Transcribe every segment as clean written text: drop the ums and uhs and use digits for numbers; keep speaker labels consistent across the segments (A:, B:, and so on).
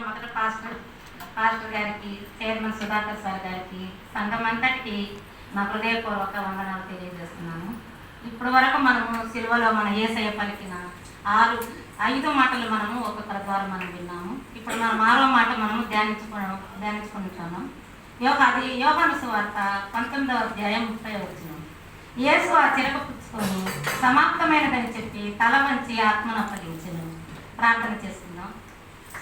A: మొదట పాస్టర్ గారికి, chairman Sudhakar sir గారికి, సంఘం అంతటికి నా హృదయపూర్వక వందనాలు తెలియజేస్తున్నాను. ఇప్పటి వరకు మనము సిలువలో మన యేసయ్య పలికిన 5 మాటలు మనము ఒక్కొక్కరి ద్వారా మనం విన్నాము. ఇప్పుడు మనం 6వ మాట మనము ధ్యానించుకుంటాము. యోహాను సువార్త 19వ అధ్యాయం 30వ వచనం. యేసు ఆ చిరక పుచ్చుకొని సమాప్తమైనదని చెప్పి తల వంచి ఆత్మను అప్పగించెను. ప్రార్థన చేస్తున్నాం.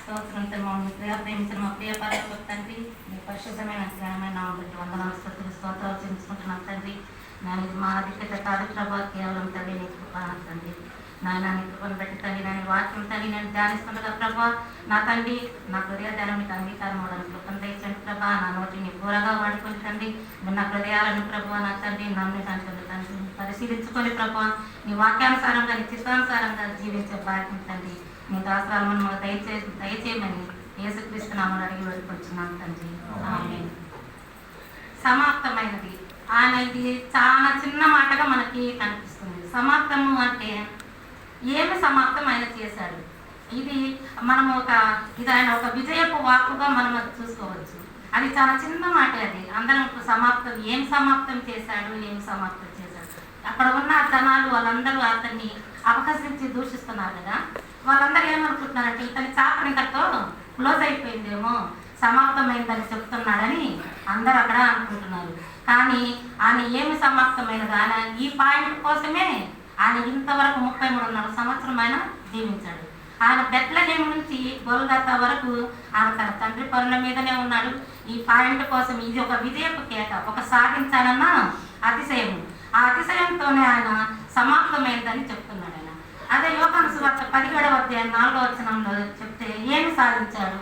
A: స్తోత్రంతో మమ్మల్ని ప్రేమించిన మా ప్రియ పరలోక తండ్రి, మీ పరిశుద్ధమైన జ్ఞానమైన నామమున వందనాలు స్తుతులు స్తోత్రాలు చెల్లించుకుంటున్నాం తండ్రి. నాయన ఇది మా అధికత కాదు ప్రభా, కేవలం తండ్రి నీ కృప తండ్రి. నాయన నీ కృపను బట్టి తండ్రి నేను వాక్యం తండ్రి నేను ధ్యానిస్తుండగా ప్రభా, నా తండ్రి నా హృదయాలను మీకు అంగీకారం అవడానికి కృపను తెచ్చండి ప్రభా. నా నోటిని పూరగా వాడుకొని తండ్రి నా హృదయాలను ప్రభా నా తండ్రి నన్ను తండ్రి పరిశీలించుకొని ప్రభా, నీ వాక్యానుసారంగా నీ చిత్తానుసారంగా జీవించే భాగ్యం తండ్రి నీ దాసరాలను మాకు దయచేయమని యేసుక్రీస్తు నామమున అడిగి వేడుకొంచున్నాను తండ్రి. ఆమేన్. సమాప్తమైనది. ఆయన ఇది చాలా చిన్న మాటగా మనకి కనిపిస్తుంది. సమాప్తము అంటే ఏమి సమాప్తం ఆయన చేశాడు. ఇది మనము ఇది ఆయన ఒక విజయపు వాక్కుగా మనం అది చూసుకోవచ్చు. అది చాలా చిన్న మాట. అది అందరం సమాప్తం ఏం సమాప్తం చేశాడు, ఏం సమాప్తం చేశాడు. అక్కడ ఉన్న జనాలు వాళ్ళందరూ అతన్ని అపహసించి దూషిస్తున్నారు కదా. వాళ్ళందరూ ఏమనుకుంటున్నారంటే ఇతని చాప ఇంకతో క్లోజ్ అయిపోయిందేమో, సమాప్తమైందని చెప్తున్నాడని అందరూ అక్కడ అనుకుంటున్నారు. కానీ ఆయన ఏమి సమాప్తమైనది, ఆయన ఈ పాయింట్ కోసమే ఆయన ఇంతవరకు 33.5 సంవత్సరం ఆయన జీవించాడు. ఆయన బెత్లెహేము నుంచి గొల్గొతా వరకు ఆయన తన తండ్రి పనుల మీదనే ఉన్నాడు. ఈ పాయింట్ కోసం ఇది ఒక విజయపు కేక, ఒక సాధించాలన్న అతిశయం. ఆ అతిశయంతోనే ఆయన సమాప్తమైందని చెప్తున్నాడు. ఆయన అదే యోహాను సువార్త 17వ అధ్యాయం 4వ వచనంలో చెప్తే ఏమి సాధించాడు,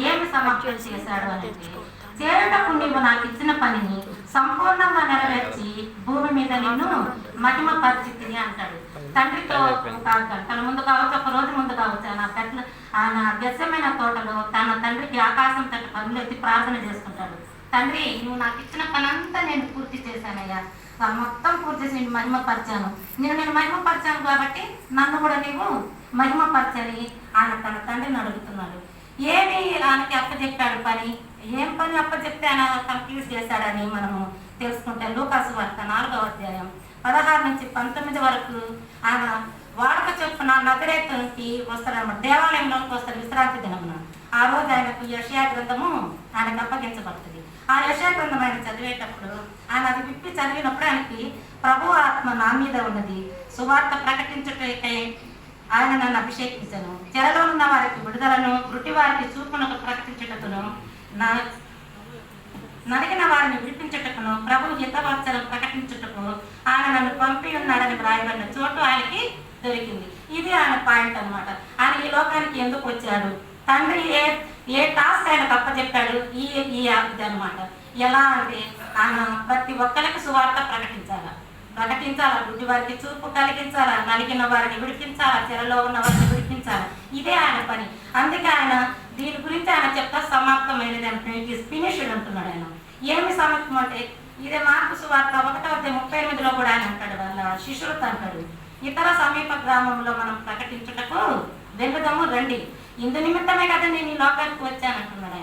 A: ఏమి సమాప్తం చేశాడు అంటే, చేయుటకు నీవు నాకు ఇచ్చిన పనిని సంపూర్ణంగా నెరవేర్చి భూమి మీద నిన్ను మహిమ పరిచితిని అంటాడు. తండ్రితో ఒక గంటల ముందు కావచ్చు, ఒక రోజు ముందు కావచ్చు, ఆయన గెస్సమైన తోటలో తన తండ్రికి ఆకాశం తట్టు పనులు ఎత్తి ప్రార్థన చేసుకుంటాడు. తండ్రి నువ్వు నాకు ఇచ్చిన పని అంతా నేను పూర్తి చేశానయ్యా, మొత్తం పూర్తి చేసి నేను మహిమపరిచాను. నేను మహిమపరిచాను కాబట్టి నన్ను కూడా నీవు మహిమపరచని ఆయన తన తండ్రిని అడుగుతున్నాడు. ఏమి ఆయనకి అప్పచెప్పాడు పని, ఏం పని అప్పచెప్తే ఆయన కంప్లీట్ చేశాడని మనము తెలుసుకుంటే లూకాసు వార్త 4వ అధ్యాయం 16 నుంచి 19 వరకు ఆయన వాడక చొప్పున నజరేతునికి వస్తాడన్నమాట. దేవాలయంలోకి వస్తాడు విశ్రాంతి దినమున. ఆ రోజు ఆయనకు యెషయా గ్రంథము ఆయనకు అప్పగించబడుతుంది. ఆ యెషయా గ్రంథం ఆయన చదివేటప్పుడు ఆయన అది విప్పి చదివినప్పుడు ఆయనకి ప్రభు ఆత్మ నా మీద ఉన్నది, సువార్త ప్రకటించుటకై ఆయన నన్ను అభిషేకించను, చెరలో ఉన్న వారికి విడుదలను, గుడ్డి వారికి చూపునకు ప్రకటించుటకును, నలిగిన వారిని విడిపించుటకును, ప్రభు హితవత్సరం ప్రకటించుటకు ఆయన నన్ను పంపి ఉన్నాడని వ్రాయబడిన చోటు ఆయనకి దొరికింది. ఇది ఆయన పాయింట్ అనమాట. ఆయన ఈ లోకానికి ఎందుకు వచ్చాడు, తండ్రి ఏ టాస్క్ ఆయనకు అప్పచెప్పాడు, ఈ అనమాట. ఎలా అంటే ఆయన ప్రతి ఒక్కరికి సువార్త ప్రకటించాలా, గుడ్డి వారికి చూపు కలిగించాలా, నలిగిన వారిని విడిపించాలా, చెరలో ఉన్న వారిని విడిపించాలా. ఇదే ఆయన పని. అందుకే ఆయన దీని గురించి ఆయన చెప్తా సమాప్తమైనది అంటే ఇట్ ఈస్ ఫినిష్డ్ అంటున్నాడు. ఆయన ఏమి సమాప్తం అంటే ఇదే మార్కు సువార్త 1:38 కూడా ఆయన అంటాడు, వాళ్ళ శిష్యులతో అంటాడు, ఇతర సమీప గ్రామంలో మనం ప్రకటించుటకు వెళ్దాము రండి, ఇందు నిమిత్తమే కదా నేను ఈ లోకానికి వచ్చానంటున్నాడు.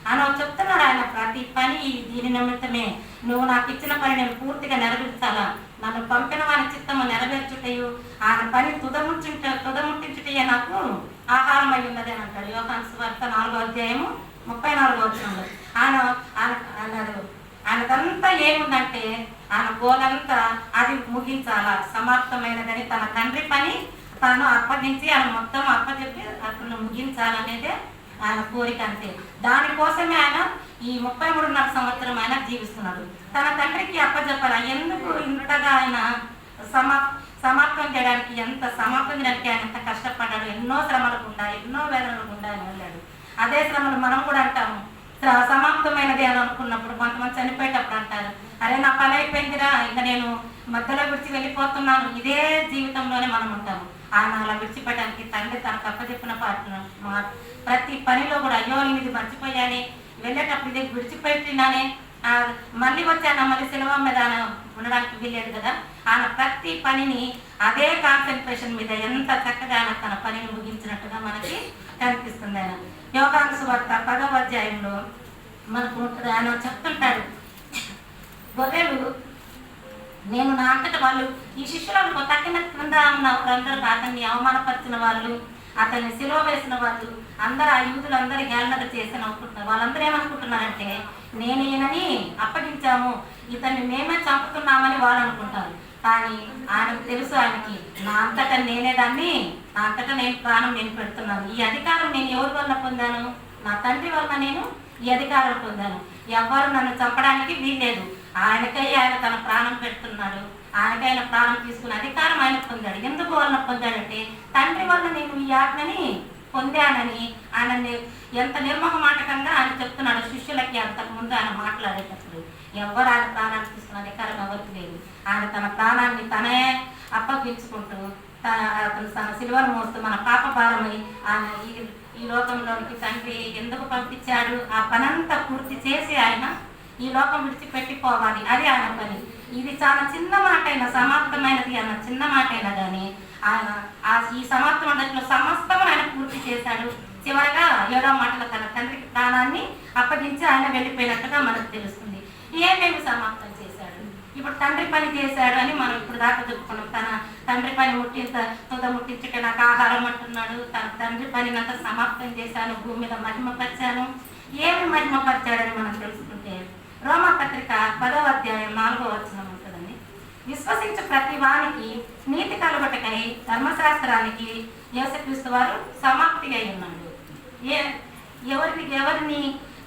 A: ఆయన చెప్తున్నాడు, ఆయన ప్రతి పని దీని నిమిత్తమే, నువ్వు నాకు ఇచ్చిన పని నేను పూర్తిగా నెరవేర్చాలా, నన్ను పంపిన వారి చిత్తము నెరవేర్చుటయు ఆయన పని తుదముట్టించుటయే నాకు ఆహారం అయి ఉన్నది అని అంటాడు. యోహాను సువార్త 4వ అధ్యాయము 34వ వచనంలో ఆయనదంతా ఏముందంటే ఆయన గోలంతా అది ముగించాలా, సమాప్తమైనదని తన తండ్రి పని తాను అప్పగించి ఆయన మొత్తం అప్పచెప్పి అతను ముగించాలనేదే ఆయన కోరిక. అంతే, దానికోసమే ఆయన ఈ 33.5 సంవత్సరం ఆయన జీవిస్తున్నాడు. తన తండ్రికి అప్పచెప్పాలి. ఎందుకు ఇంతగా ఆయన సమాప్తం చేయడానికి ఆయన ఎంత కష్టపడ్డాడు, ఎన్నో శ్రమలు గుండా, ఎన్నో వేదనలు గుండా ఆయన వెళ్ళాడు. అదే శ్రమలు మనం కూడా అంటాము. సమాప్తమైనది అని అనుకున్నప్పుడు కొంతమంది చనిపోయేటప్పుడు అంటారు, అరే నా పని అయిపోయిందిరా, ఇంకా నేను మధ్యలో విడిచి వెళ్ళిపోతున్నాను. ఇదే జీవితంలోనే మనం ఉంటాము. ఆయన అలా విడిచిపెట్టడానికి తండ్రి తనకు అప్పచెప్పిన ప్రతి పనిలో కూడా అయ్యో నేను ఇది మర్చిపోయాని, వెళ్ళేటప్పుడు ఇది విడిచిపెట్టినానే, మళ్ళీ వచ్చాను, మళ్ళీ సినిమా మీద ఉండడానికి వీలేదు కదా. ఆయన ప్రతి పనిని అదే కాన్సన్ట్రేషన్ మీద ఎంత చక్కగా ఆయన తన పనిని ముగించినట్టుగా మనకి కనిపిస్తుంది. ఆయన యోహాను సువార్త 10వ అధ్యాయంలో మనకు ఉంటుంది. ఆయన చెప్తుంటాడు, గొర్రెలు నేను నా అంతటా వాళ్ళు ఈ శిష్యులకు తక్కిన క్రింద ఉన్న వాళ్ళందరూ అతన్ని అవమానపరిచిన వాళ్ళు, అతన్ని సిలువ వేసిన వాళ్ళు అందరూ ఆ యూదులందరూ హేళన చేసి అనుకుంటున్నారు. వాళ్ళందరూ ఏమనుకుంటున్నారంటే నేను ఈయనని అప్పగించాము, ఇతన్ని మేమే చంపుతున్నామని వాళ్ళు అనుకుంటారు. కానీ ఆయనకు తెలుసు, ఆయనకి నా అంతటా నేనే దాన్ని, నా అంతటా నేను ప్రాణం నేను పెడుతున్నాను. ఈ అధికారం నేను ఎవరి వల్ల పొందాను? నా తండ్రి వల్ల నేను ఈ అధికారం పొందాను. ఎవ్వరు నన్ను చంపడానికి వీల్లేదు. ఆయనకై ఆయన తన ప్రాణం పెడుతున్నాడు. ఆయనకైనా ప్రాణం తీసుకునే అధికారం ఆయన పొందాడు. ఎందుకు వల్ల పొందాడంటే తండ్రి వల్ల నేను ఈ ఆజ్ఞని పొందానని ఆయన ఎంత నిర్మోహమాటకంగా ఆయన చెప్తున్నాడు శిష్యులకి. అంతకుముందు ఆయన మాట్లాడేటప్పుడు ఎవరు ఆయన ప్రాణాన్ని తీసుకున్న అధికారం ఎవరికి లేదు. ఆయన తన ప్రాణాన్ని తనే అప్పగించుకుంటూ తన సిలువను మోస్తూ మన పాప భారమై ఆయన ఈ లోకంలోనికి తండ్రి ఎందుకు పంపించాడు? ఆ పనంతా పూర్తి చేసి ఆయన ఈ లోకం విడిచిపెట్టిపోవాలి, అది ఆయన పని. ఇది చాలా చిన్న మాట అయినా, సమాప్తమైనది అన్న చిన్న మాట అయినా కానీ ఆయన ఈ సమాప్తం దాంట్లో సమస్తం ఆయన పూర్తి చేశాడు. చివరగా 7వ మాటలో తన తండ్రికి ప్రాణాన్ని అప్పగించి ఆయన వెళ్ళిపోయినట్టుగా మనకు తెలుస్తుంది. ఏమేమి సమాప్తం చేశాడు? ఇప్పుడు తండ్రి పని చేశాడు అని మనం ఇప్పుడు దాకా చెప్పుకున్నాం. తన తండ్రి పని ముట్టించుటే నాకు ఆహారం అంటున్నాడు. తన తండ్రి పనినంతా సమాప్తం చేశాను, భూమి మీద మహిమపరిచాను. ఏమి మహిమపరిచాడని మనం తెలుసుకుంటే రోమాపత్రిక 10వ అధ్యాయం 4వ వచనం ఉంటుందండి. విశ్వసించు ప్రతి వానికి నీతి కలుగుటకై ధర్మశాస్త్రానికి యేసుక్రీస్తు వారు సమాప్తి అయి ఉన్నాడు. ఎవరిని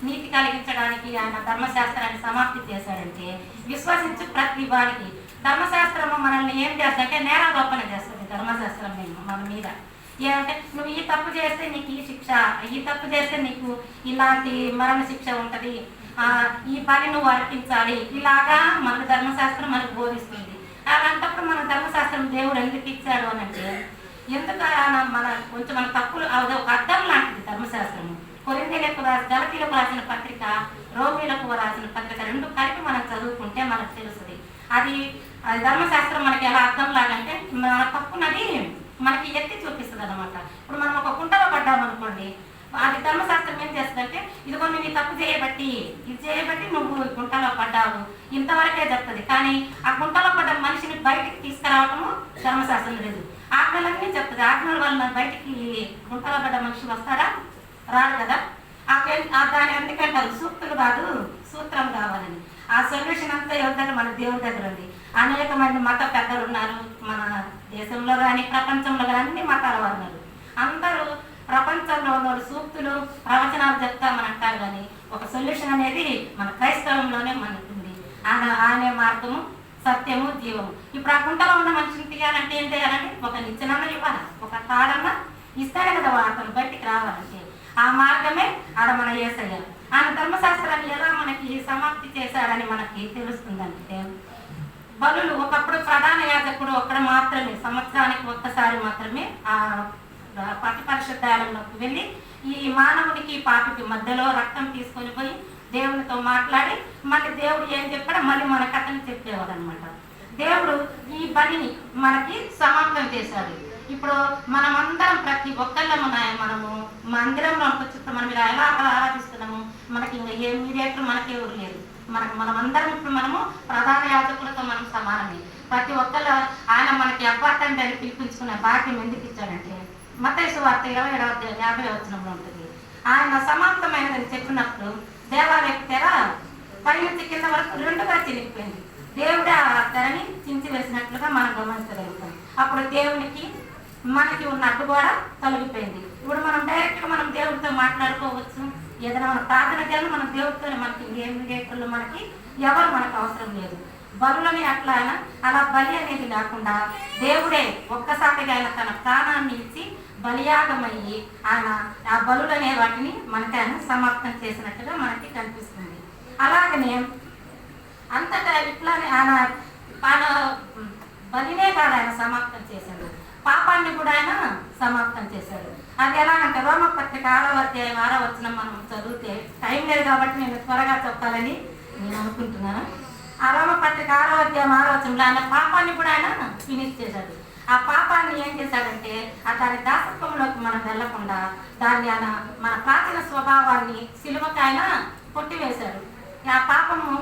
A: నీతి కలిగించడానికి ఆయన ధర్మశాస్త్రాన్ని సమాప్తి చేశాడంటే విశ్వసించు ప్రతి వారికి. ధర్మశాస్త్రము మనల్ని ఏం చేస్తుందంటే నేరారోపణ చేస్తుంది. ధర్మశాస్త్రం మన మీద ఏమంటే నువ్వు ఈ తప్పు చేస్తే నీకు ఈ శిక్ష, ఈ తప్పు చేస్తే నీకు ఇలాంటి మరణ శిక్ష ఉంటుంది, ఈ పని నువ్వు అర్పించాలి, ఇలాగా మనకు ధర్మశాస్త్రం మనకు బోధిస్తుంది. అలాంటప్పుడు మన ధర్మశాస్త్రం దేవుడు ఎందుకు ఇచ్చాడు అని అంటే ఎందుకు కొంచెం మన తప్పులు అది ఒక అర్థం లాంటిది ధర్మశాస్త్రము. కొరింథీయులకు గలతీయులకు రాసిన పత్రిక, రోమీయులకు రాసిన పత్రిక రెండు కలిపి మనం చదువుకుంటే మనకు తెలుస్తుంది. అది ధర్మశాస్త్రం మనకి ఎలా అర్థం లాగంటే మన తప్పునది మనకి ఎత్తి చూపిస్తుంది అనమాట. ఇప్పుడు మనం ఒక కుంటలో పడ్డామనుకోండి, అది ధర్మశాస్త్రం ఏం చేస్తుందంటే ఇదిగో నువ్వు ఈ తప్పు చేయబట్టి ఇది చేయబట్టి నువ్వు గుంటలో పడ్డావు ఇంతవరకే చెప్తుంది. కానీ ఆ గుంటలో పడ్డ మనిషిని బయటికి తీసుకురావటము ధర్మశాస్త్రం లేదు. ఆజ్ఞలన్నీ చెప్తుంది. ఆజ్ఞల వల్ల బయటికి గుంటలో పడ్డ మనిషి వస్తాడా? రాడు కదా. దాని ఎందుకంటారు సూక్తులు కాదు సూత్రం కావాలని. ఆ సొల్యూషన్ అంతా ఎవరి దగ్గర? మన దేవుడి దగ్గర ఉంది. అనేక మంది మత పెద్దలు ఉన్నారు మన దేశంలో కానీ ప్రపంచంలో కానీ, అన్ని మతాల వారు ఉన్నారు. అందరూ ప్రపంచంలో ఉన్న సూక్తులు ప్రవచనాలు చెప్తామని కానీ ఒక సొల్యూషన్ అనేది మన క్రైస్తవంలోనే మనకుంది. ఆయనే మార్గము, సత్యము, జీవము. ఇప్పుడు ఆ కుంటలో ఉన్న మనిషిని తీయాలంటే ఏం చేయాలంటే ఒక నిచ్చెనన్న ఇవ్వాలి, ఒక తాడన్న ఇస్తేనే కదా అతను బయటికి రావాలంటే. ఆ మార్గమే ఆడ మన యేసయ్య. ఆయన ధర్మశాస్త్రాన్ని ఎలా మనకి సమాప్తి చేశాడని మనకి తెలుస్తుందంటే బలులు ఒకప్పుడు ప్రధాన యాజకుడు ఒక్కడ మాత్రమే సంవత్సరానికి ఒక్కసారి మాత్రమే ఆ పతి పరిశుద్ధాలయంలోకి వెళ్ళి ఈ మానవునికి పాపికి మధ్యలో రక్తం తీసుకొని పోయి దేవునితో మాట్లాడి మళ్ళీ దేవుడు ఏం చెప్పాడో మళ్ళీ మన కథని చెప్పేవాడు అనమాట. దేవుడు ఈ పనిని మనకి సమాప్తం చేశాడు. ఇప్పుడు మనమందరం ప్రతి ఒక్కళ్ళము మనము మందిరంలోకి వచ్చి మనం ఇలా ఎలా ఆరాధిస్తున్నాము, మనకి ఇంకా ఏ మీడియేటర్ మనకి ఎవరు లేదు. మనమందరం ఇప్పుడు మనము ప్రధాన యాజకులతో మనం సమానమే. ప్రతి ఒక్కళ్ళు ఆయన మనకి అబ్బాతండి అని పిలిపించుకునే భాగ్యం ఎందుకు ఇచ్చాడంటే మత్తయి సువార్త 27వ అధ్యాయం 50వ వచనంలో ఉంటుంది. ఆయన సమాప్తమైనదని చెప్పినప్పుడు దేవాలయపు తెర పైనుంచి కింద వరకు రెండుగా చినిగిపోయింది. దేవుడే ఆ తెరని చించి వేసినట్లుగా మనం గమనించగలుగుతాం. అప్పుడు దేవునికి మనకి ఉన్న అడ్డు కూడా తొలగిపోయింది. ఇప్పుడు మనం డైరెక్ట్గా మనం దేవుడితో మాట్లాడుకోవచ్చు. ఏదైనా మన ప్రార్థన చేయాలి మనం దేవుడితో, మనకి ఏమిళ్ళు మనకి ఎవరు మనకు అవసరం లేదు. బలులని అలా బలి అనేది లేకుండా దేవుడే ఒక్కసారిగా ఆయన తన ప్రాణాన్ని ఇచ్చి బలియాగమయ్యి ఆయన ఆ బలులనే వాటిని మనకి ఆయన సమాప్తం చేసినట్టుగా మనకి కనిపిస్తుంది. అలాగనే అంతటా ఇట్లానే ఆయన బలినే కాదు ఆయన సమాప్తం చేశాడు, పాపాన్ని కూడా ఆయన సమాప్తం చేశాడు. అది ఎలాగంటే రోమపత్రిక 6వ అధ్యాయం 6వ వచనం మనం చదివితే టైం లేదు కాబట్టి నేను త్వరగా చెప్పాలని నేను అనుకుంటున్నాను. ఆ రోమపత్రిక 6వ అధ్యాయం 6వ వచనంలో ఆయన పాపాన్ని కూడా ఆయన ఫినిష్ చేశాడు. ఆ పాపాన్ని ఏం చేశాడంటే దాని దాసత్వంలోకి మనం వెళ్లకుండా దాన్ని మన ప్రాచీన స్వభావాన్ని సిలువకి ఆయన కొట్టివేశాడు. ఆ పాపము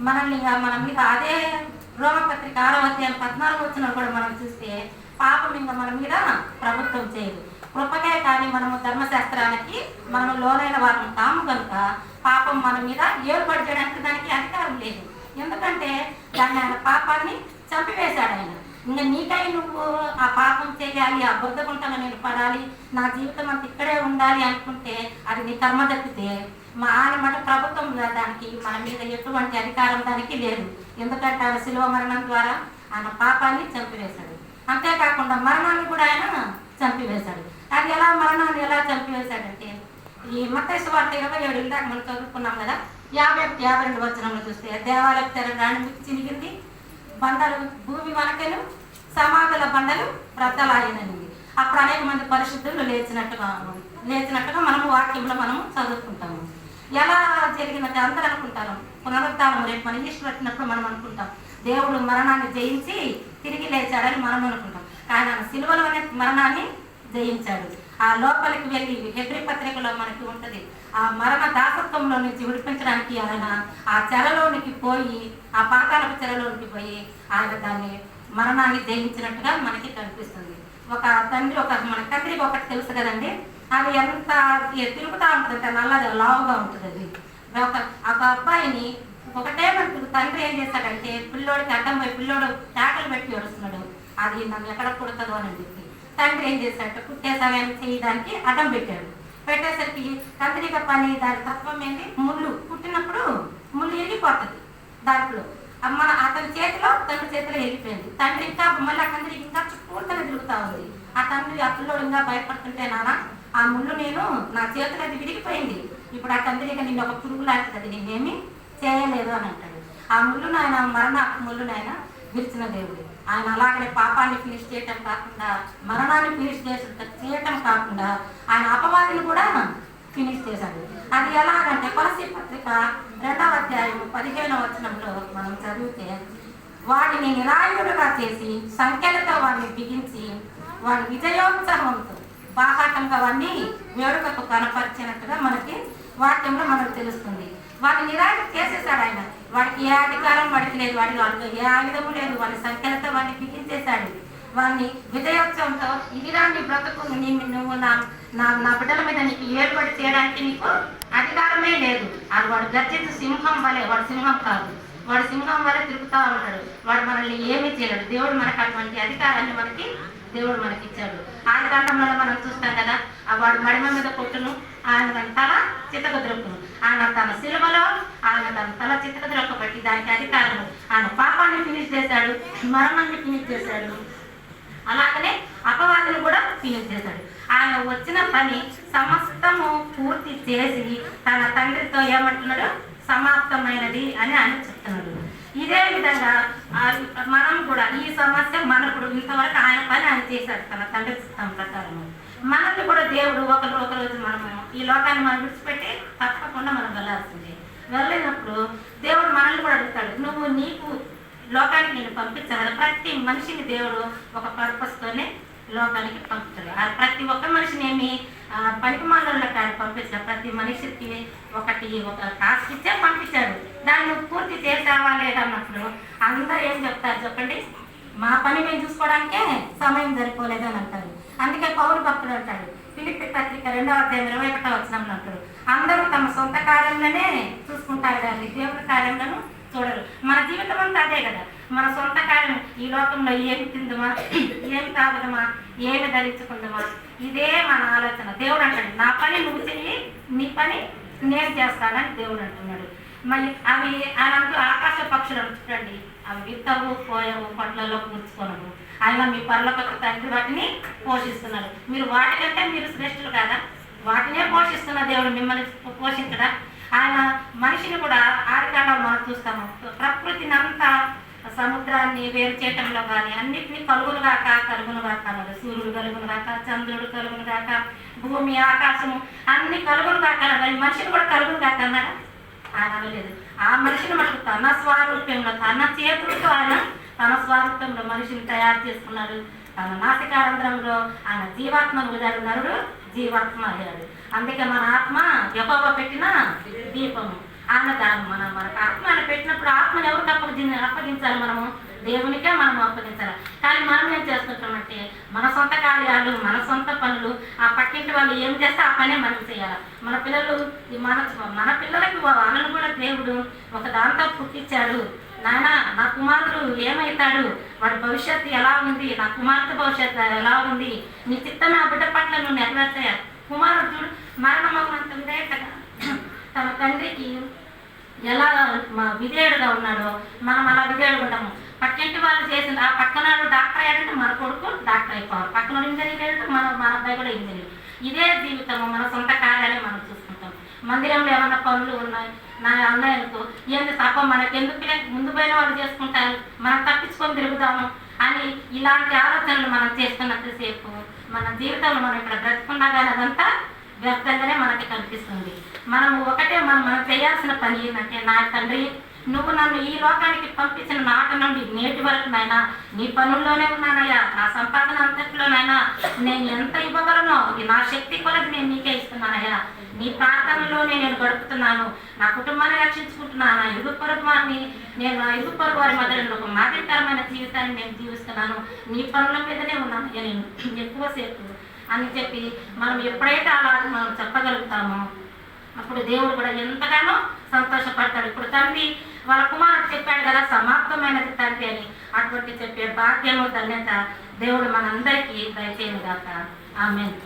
A: మనల్ని మన మీద అదే రోమపత్రిక 6వ అధ్యాయం 14 వచ్చిన కూడా మనం చూస్తే పాపం ఇంకా మన మీద ప్రభుత్వం చేయదు. కృపకే కానీ మనము ధర్మశాస్త్రానికి మనము లోనైన వారం కాము కనుక పాపం మన మీద ఏలుబడి చేయడానికి దానికి అధికారం లేదు. ఎందుకంటే దాన్ని ఆయన పాపాన్ని చంపివేశాడు. ఆయన ఇంకా నీకై నువ్వు ఆ పాపం చేయాలి, ఆ బుద్ధగుంటలో నేను పడాలి, నా జీవితం అంత ఇక్కడే ఉండాలి అనుకుంటే అది నీ కర్మ తప్పితే ఆయన మాట ప్రభుత్వం దానికి మన మీద ఎటువంటి అధికారం దానికి లేదు. ఎందుకంటే ఆయన శిలువ మరణం ద్వారా ఆయన పాపాన్ని చంపివేశాడు. అంతేకాకుండా మరణాన్ని కూడా ఆయన చంపివేశాడు. అది మరణాన్ని ఎలా చంపివేశాడంటే ఈ మత్తయి సువార్త 27 ఇందాక మనం చదువుకున్నాం కదా, 51-52 వచనంలో చూస్తే దేవాలయ తెర రాణి చినిగింది, బండలు భూమి వనకెను, సమాధుల బండలు బ్రద్దలాయననింది. అప్పుడు అనేక మంది పరిశుద్ధులు లేచినట్టుగా మనము వాక్యంలో మనము చదువుకుంటాము. ఎలా జరిగినది అందరూ అనుకుంటారు. పునరుద్ధానం రేపు మన ఈశ్వరు వచ్చినప్పుడు మనం అనుకుంటాం దేవుడు మరణాన్ని జయించి తిరిగి లేచాడని మనం అనుకుంటాం. కానీ ఆయన సిలువలో మరణాన్ని జయించాడు. ఆ లోపలికి వెళ్ళి హెబ్రీ పత్రికలో మనకి ఉంటుంది, ఆ మరణ దాసత్వంలో నుంచి విడిపించడానికి ఆయన ఆ చెరలోనికి పోయి, ఆ పాతాళపు చెరలోనికి పోయి ఆయన దాన్ని మరణాన్ని జయించినట్టుగా మనకి కనిపిస్తుంది. ఒక తండ్రి మన తండ్రికి ఒకటి తెలుసు కదండి, అది ఎంత తిరుగుతూ ఉంటుంది, నల్లగా లావుగా ఉంటుంది. అది ఒక అబ్బాయిని ఒకటే మనకు తండ్రి ఏం చేశాడంటే పిల్లోడికి అడ్డం పోయి పిల్లోడు కేకలు పెట్టి ఏడుస్తున్నాడు, అది నన్ను ఎక్కడ పుడుతుందో అని చెప్పి తండ్రి ఏం చేశాడు, పుట్టే సమయాన్ని చేయడానికి అడ్డం పెట్టాడు. పెట్టేసరికి తండ్రిగా పని దాని తత్వం ఏంటి, ముళ్ళు పుట్టినప్పుడు ముళ్ళు వెళ్ళిపోతుంది దాంట్లో, అతని చేతిలో తండ్రి చేతిలో వెళ్ళిపోయింది. తండ్రి ఇంకా మళ్ళీ ఆ తండ్రికి ఇంకా చుట్టూతనే తిరుగుతూ ఉంది. ఆ తండ్రి ఆ పిల్లోడు ఇంకా భయపడుతుంటే నాన్న ఆ ముళ్ళు నేను నా చేతిలో అది విరిగిపోయింది, ఇప్పుడు ఆ తండ్రిగా నిన్ను ఒక పురుగు లాంటిది, నేనేమి చేయలేదు అని అంటాడు. ఆ ముళ్ళును ఆయన మరణ ముళ్ళును ఆయన విరిచిన దేవుడు. ఆయన అలాగనే పాపాన్ని ఫినిష్ చేయటం కాకుండా మరణాన్ని ఫినిష్ చేయటం కాకుండా ఆయన అపవాదిని కూడా ఫినిష్ చేశాడు. అది ఎలాగంటే కొలసీ పత్రిక 2వ అధ్యాయం 15వ వచనంలో మనం చదివితే వాడిని నిరాయుడుగా చేసి సంఖ్యలతో వాడిని బిగించి వాడి విజయోత్సవంతో బాహాటంగా వాడిని వేడుకకు కనపరిచినట్టుగా మనకి వాక్యంలో మనకు తెలుస్తుంది. వాడిని నిరాయుడు చేసేసాడు ఆయన. వాడికి ఏ అధికారం వాడికి లేదు, వాడికి ఏ ఆయుధము లేదు. వాడి సంఖ్యలతో వాడిని బిగించేశాడు. వాడిని విజయోత్సవంతో ఇదిరా నీ బ్రతుకు, నువ్వు నా బిడ్డల మీద నీకు ఏర్పడి చేయడానికి నీకు అధికారమే లేదు. అది వాడు గర్జించు సింహం వలె, వాడు సింహం కాదు, వాడు సింహం వలె తిరుగుతూ ఉంటాడు. వాడు మనల్ని ఏమీ చేయలేడు. దేవుడు మనకు అటువంటి అధికారాన్ని దేవుడు మనకి ఇచ్చాడు. ఆది కాండంలో మనం చూస్తాం కదా, వాడు మడిమ మీద కొట్టును, ఆయన తన తల చితకద్రొక్కును. ఆయన తన సిలువలో ఆయన తన తల చితకద్రొక్కబట్టి దానికి అధికారం. ఆయన పాపాన్ని ఫినిష్ చేశాడు, మరణాన్ని ఫినిష్ చేశాడు, అలాగనే అపవాదిని కూడా ఫినిష్ చేశాడు. ఆయన వచ్చిన పని సమస్తము పూర్తి చేసి తన తండ్రితో ఏమంటున్నాడు, సమాప్తమైనది అని ఆయన చెప్తున్నాడు. ఇదే విధంగా మనం కూడా ఈ సమస్య మనప్పుడు ఇంతవరకు ఆయన పని ఆయన చేశాడు తన తండ్రి చిత్తం ప్రకారం. మనల్ని కూడా దేవుడు ఒకరోజు మనము ఈ లోకాన్ని మనం విడిచిపెట్టి తప్పకుండా మనం వెళ్ళాల్సిందే. వెళ్ళినప్పుడు దేవుడు మనల్ని కూడా అడుగుతాడు, నువ్వు నీకు లోకానికి నేను పంపించాను. ప్రతి మనిషిని దేవుడు ఒక పర్పస్తోనే లోకానికి పంపుతాడు. ప్రతి ఒక్క మనిషిని ఏమి పనికి మాలలో కానీ పంపించాడు. ప్రతి మనిషికి ఒక టాస్క్ ఇచ్చే పంపించాడు. దాన్ని నువ్వు పూర్తి చేసావా లేదన్నప్పుడు అందరూ ఏం చెప్తారు చెప్పండి, మా పని మేము చూసుకోవడానికే సమయం సరిపోలేదు అని అంటారు. అందుకే పౌలు భక్తుడు అంటాడు, ఫిలిప్పీ పత్రిక 2వ అధ్యాయం 21వ వచనంలో అంటారు, అందరూ తమ సొంత కార్యంలోనే చూసుకుంటారు కానీ దేవుని కార్యంలో చూడరు. మన జీవితం అంతా అదే కదా, మన సొంత కార్యం, ఈ లోకంలో ఏమి తిందుమా, ఏమి తాగుదమా, ఏమి ధరించుకుందామా, ఇదే మన ఆలోచన. దేవుడు అంటాడు, నా పని నువ్వు చెయ్యి, నీ పని నేను చేస్తానని దేవుడు అంటున్నాడు. మరి అవి ఆయనంటూ ఆకాశ పక్షులు చూడండి, అవి విత్తవు, పోయవు, పొట్లలో కూర్చుకోనవు, ఆయన మీ పరలోక తండ్రి వాటిని పోషిస్తున్నారు. మీరు వాటికంటే మీరు శ్రేష్ఠులు కాదా? వాటినే పోషిస్తున్న దేవుడు మిమ్మల్ని పోషించడా? ఆయన మనిషిని కూడా ఆదికాండంలో మనం చూస్తాము, ప్రకృతిని అంతా సముద్రాన్ని వేరు చేయటంలో కానీ అన్నిటినీ కలుగును కాక అన్నారు. సూర్యుడు కలుగును కాక, చంద్రుడు కలుగును కాక, భూమి ఆకాశము అన్ని కలుగును కాక అన్నారు. మనిషిని కూడా కలుగును కాక అన్నారా? ఆయన అనలేదు. ఆ మనిషిని మనకు తన స్వారూప్యంలో, తన చేతులతో ఆయన తన స్వారూప్యంలో మనిషిని తయారు చేసుకున్నాడు. తన నాసికారంధ్రంలో ఆయన జీవాత్మను వదిలాడు, నరుడు జీవాత్మ అయ్యాడు. అందుకే మన ఆత్మ యెహోవా పెట్టిన దీపము. ఆయన దాన్ని మనకు ఆత్మని పెట్టినప్పుడు ఆత్మను ఎవరికి అప్పగించాలి? మనము దేవునికే మనం అప్పగించాలి. కానీ మనం ఏం చేస్తుంటామంటే మన సొంత కార్యాలు, మన సొంత పనులు, ఆ పక్కింటి వాళ్ళు ఏం చేస్తే ఆ పనే మనం చేయాలి. మన పిల్లలు మన పిల్లలకి వాళ్ళను కూడా దేవుడు ఒక దాంతో పుట్టించాడు. నాయన నా కుమారుడు ఏమవుతాడు, వాడి భవిష్యత్తు ఎలా ఉంది, నా కుమార్తె భవిష్యత్తు ఎలా ఉంది, నీ చిత్తమే ఆ బిడ్డ పట్ల నువ్వు నెరవేర్చాయి. కుమారుడు చూడు మరణమవుతుందే కదా, తన తండ్రికి ఎలా విధేయుడుగా ఉన్నాడో మనం అలా విధేయుడుగా ఉంటాము. పక్కింటి వాళ్ళు చేసిన ఆ పక్కనాడు డాక్టర్ అయ్యాడంటే మన కొడుకు డాక్టర్ అయిపోవాలి, పక్కన ఇంజనీర్ అయ్యాడంటే మన అబ్బాయి కూడా ఇంజనీర్. ఇదే జీవితము, మన సొంత కార్యాలే మనం చూసుకుంటాం. మందిరంలో ఏమన్నా పనులు ఉన్నాయి నా అన్నయ్యలకు ఏంది తప్ప మనకెందుకులే, ముందు పోయిన వాళ్ళు చేసుకుంటారు, మనం తప్పించుకొని తిరుగుతాము అని ఇలాంటి ఆలోచనలు మనం చేస్తున్నంతసేపు మన జీవితంలో మనం ఇక్కడ బ్రతుకున్నా కానీ అదంతా వ్యర్థంగానే మనకి కనిపిస్తుంది. మనము ఒకటే మనం చేయాల్సిన పని ఏంటంటే, నా తండ్రి నువ్వు నన్ను ఈ లోకానికి పంపించిన నాటి నుండి నేటి వరకు నాయనా నీ పనుల్లోనే ఉన్నానయ్యా, నా సంపాదన అంతట్లోనైనా నేను ఎంత ఇవ్వగలను, నా శక్తి కొలది నేను నీకే ఇస్తున్నానయ్యా, నీ ప్రార్థనలోనే నేను గడుపుతున్నాను, నా కుటుంబాన్ని రక్షించుకుంటున్నాను, నా ఇరుగు పొరుగు వారిని నేను నా ఇరుగు పొరుగు వారి మధ్యలో ఒక మాదిరికరమైన జీవితాన్ని నేను జీవిస్తున్నాను, నీ పనుల మీదనే ఉన్నాను నేను ఎక్కువసేపు అని చెప్పి మనం ఎప్పుడైతే అలా మనం చెప్పగలుగుతామో అప్పుడు దేవుడు కూడా ఎంతగానో సంతోషపడతాడు. ఇప్పుడు తండ్రి వాళ్ళ కుమారుడు చెప్పాడు కదా సమాప్తమైనది తండ్రి అని, అటువంటి చెప్పే భాగ్యము ధన్యత దేవుడు మనందరికీ దయచేయను గాక. ఆమేన్.